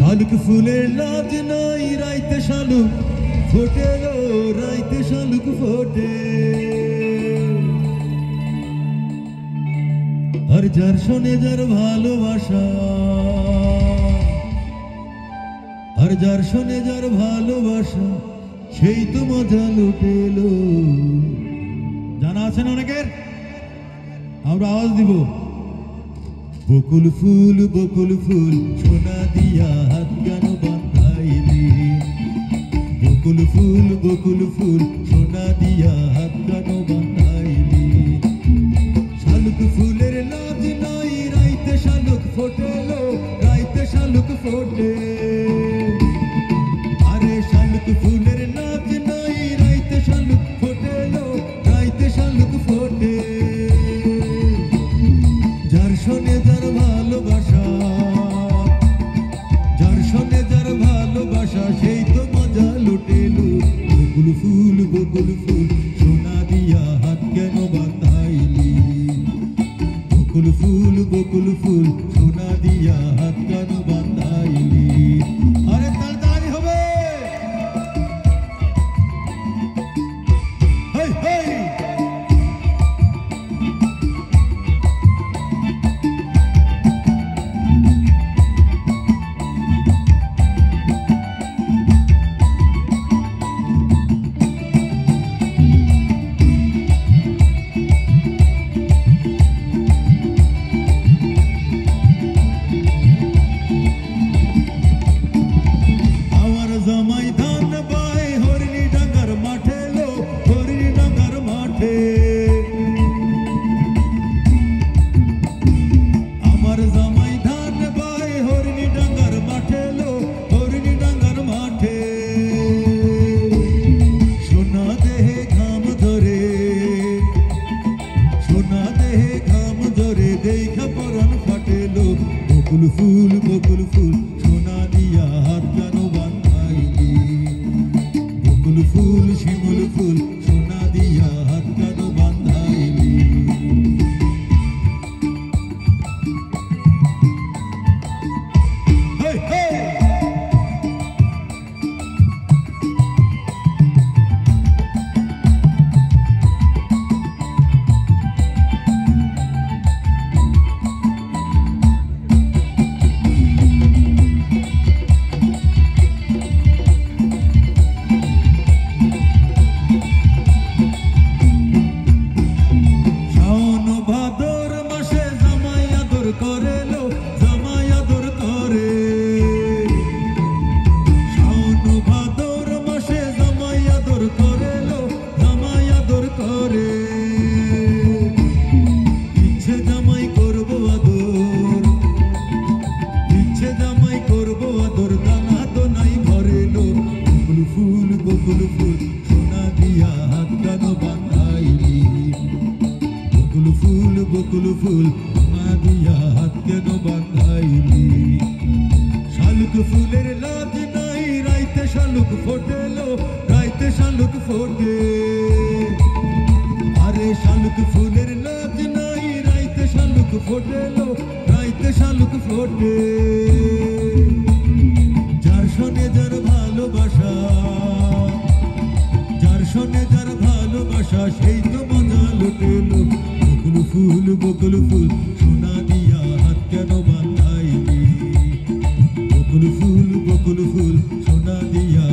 শালুক ফুলের লাজ নাই রাইতে শালুক ফোটে গো, রাইতে শালুক ফোটে। আর যার শোনে যার ভালোবাসা, আর যার শোনে যার ভালোবাসা, সেই তো মজা লুটেলো। জানা আছেন অনেকের, আমরা আওয়াজ দিব। বকুল ফুল সোনা দিয়া হাত কেন বাঁধাইলি? বকুল ফুল সোনা দিয়া হাত কেন বাঁধাইলি? শালুক ফুলের লাজ নাই রাইতে শালুক ফোটেলো, রাইতে শালুক ফোটে। আরে শালুক ফুলের লাজ নাই রাইতে শালুক ফোটেলো, রাইতে শালুক ফোটে। যার শোনে যার ভালোবাসা, যার শোনে যার ভালোবাসা, সেই তো মজা লুটেলো। বকুল ফুল সোনা দিয়া হাত কেন বাঁধাইলি? বকুল ফুল সোনা দিয়া হাত কেন বাঁধাইলি? আরে তাড়াতাড়ি হবে। হেই হেই জামাই ধান বাই হরিণী ডাঙ্গার মাঠে লো, হরিণী ডাঙ্গার মাঠে। আমার জামাই ধান বাই হরিণী ডাঙ্গার মাঠে লো, হরিণী ডাঙ্গার মাঠে। সোনা দেহে ঘাম ধরে, সোনা দেহে ঘাম ধরে, দেখা পরাণ ফাটে লো। বকুল ফুল সোনা দিয়া হাত কেন বাঁধাইলি? বকুল ফুল শিমুল ফুল সোনা দিয়া হাত কেন বাঁধাইলি? হেই হেই করেলো, জামাই আদর করে। শাওন ভাদর মাসে জামাই আদর করেলো, জামাই আদর করে। ইচ্ছে জামাই করবো আদর, ইচ্ছে জামাই করবো আদর, দানা তো নাই ভরেলো। বকুল ফুল সোনা দিয়া হাত কেন বাঁধাইলি? বকুল ফুল সোনা দিয়া হাত কেন বাঁধাইলি? শালুক ফুলের লাজ নাই রাইতে শালুক ফোটেলো, রাইতে শালুক ফোটে। আরে শালুক ফুলের লাজ নাই রাইতে শালুক ফোটেলো, রাইতে শালুক ফোটে। যার শোনে যার ভালোবাসা, যার শোনে যার ভালোবাসা, সেই তো মজা লুটেলো। বকুল ফুল সোনা দিয়া হাত কেন বাঁধাইলি? বকুল ফুল সোনা দিয়া